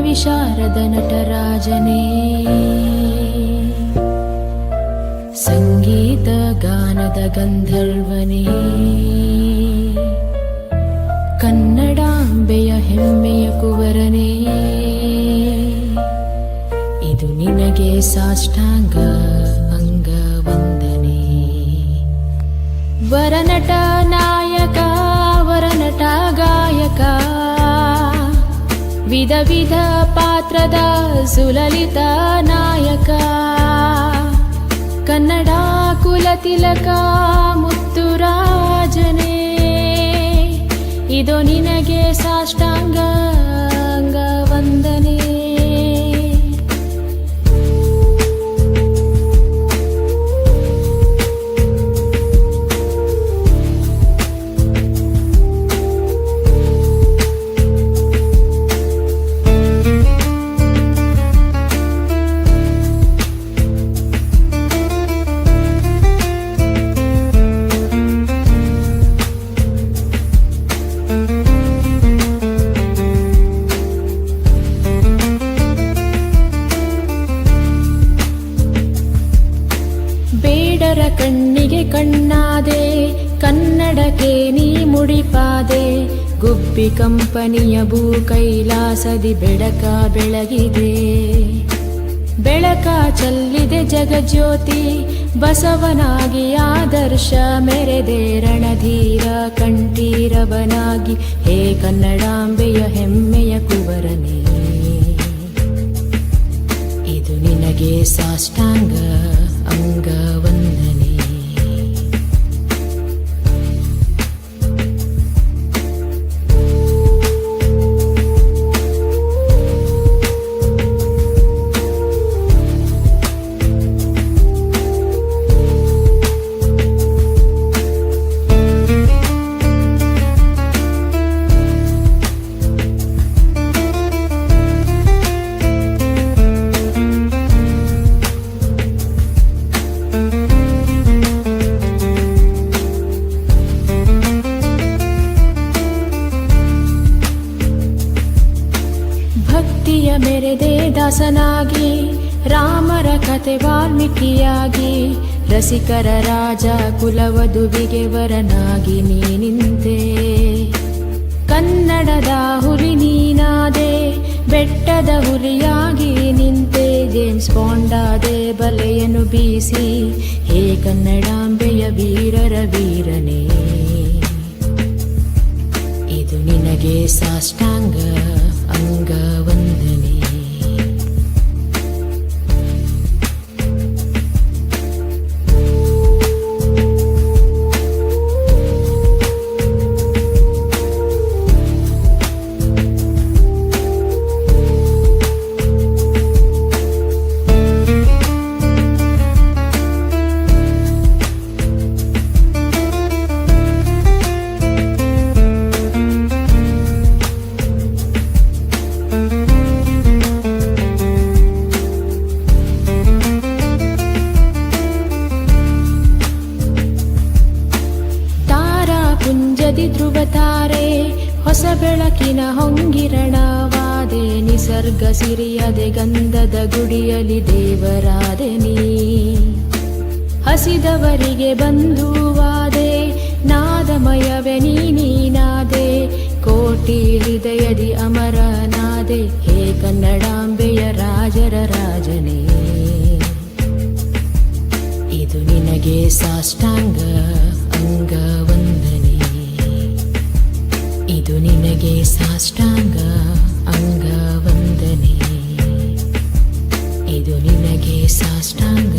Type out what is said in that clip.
ವಿಶಾರದ ನಟರಾಜನೇ, ಸಂಗೀತ ಗಾನದ ಗಂಧರ್ವನೇ, ಕನ್ನಡಾಂಬೆಯ ಹೆಮ್ಮೆಯ ಕುವರನೇ, ಇದು ನಿನಗೆ ಸಾಷ್ಟಾಂಗ ಅಂಗವಂದನೆ. ವರನಟ ನಾಯಕ, ವರನಟ ಗಾಯಕ, ವಿಧ ವಿಧ ಪಾತ್ರದ ಸುಲಲಿತ ನಾಯಕ, ಕನ್ನಡ ಕುಲತಿಲಕ ಮುತ್ತುರಾಜನೇ, ಇದು ನಿನಗೆ ಸಾಷ್ಟಾಂಗ ಅಂಗವಂದನೆ. ಬೇಡರ ಕಣ್ಣಿಗೆ ಕಣ್ಣಾದೆ, ಕನ್ನಡಕ್ಕೆ ನೀ ಮುಡಿಪಾದೆ, ಗುಬ್ಬಿ ಕಂಪನಿಯ ಭೂ ಕೈಲಾಸದಿ ಬೆಳಕ ಬೆಳಗಿದೆ, ಬೆಳಕ ಚೆಲ್ಲಿದೆ ಜಗಜ್ಯೋತಿ, ಬಸವನಾಗಿ ಆದರ್ಶ ಮೆರೆದೆ, ರಣಧೀರ ಕಂಠೀರವನಾಗಿ, ಹೇ ಕನ್ನಡಾಂಬೆಯ ಹೆಮ್ಮೆಯ ಕುವರನೇ, ಇದು ನಿನಗೆ ಸಾಷ್ಟಾಂಗ ಅಂಗವಂದನೆ. ಭಕ್ತಿಯ ಮೆರೆದೆ ದಾಸನಾಗಿ, ರಾಮರ ಕತೆ ವಾಲ್ಮೀಕಿಯಾಗಿ, ರಸಿಕರ ರಾಜ ಕುಲವಧುವಿಗೆ ವರನಾಗಿ ನೀ ನಿಂತೆ, ಕನ್ನಡದ ಹುಲಿ ನೀನಾದೆ, ಬೆಟ್ಟದ ಹುಲಿಯಾಗಿ ನಿಂತೆ, ಜೇಮ್ಸ್ ಬಾಂಡಾದೆ ಬಲೆಯನ್ನು ಬೀಸಿ, ಹೇ ಕನ್ನಡಾಂಬೆಯ ವೀರರ ವೀರನೇ, ಇದು ನಿನಗೆ ಸಾಷ್ಟಾಂಗ ಅಂಗವಂದನೆ. ಧ್ರುವತಾರೆ ಹೊಸ ಬೆಳಕಿನ ಹೊಂಗಿರಣವಾದೆ, ನಿಸರ್ಗ ಸಿರಿಯದೆ ಗಂಧದ ಗುಡಿಯಲಿ ದೇವರಾದೆ ನೀ, ಹಸಿದವರಿಗೆ ಬಂಧುವಾದೆ, ನಾದಮಯವೇ ನೀನಾದೆ, ಕೋಟಿ ಹೃದಯದಿ ಅಮರನಾದೆ, ಹೇ ಕನ್ನಡಾಂಬೆಯ ರಾಜರ ರಾಜನೇ, ಇದು ನಿನಗೆ ಸಾಷ್ಟಾಂಗ ಅಂಗವಂದನೆ, ಇದು ನಿನಗೆ ಸಾಷ್ಟಾಂಗ ಅಂಗವಂದನೆ, ಇದು ನಿನಗೆ ಸಾಷ್ಟಾಂಗ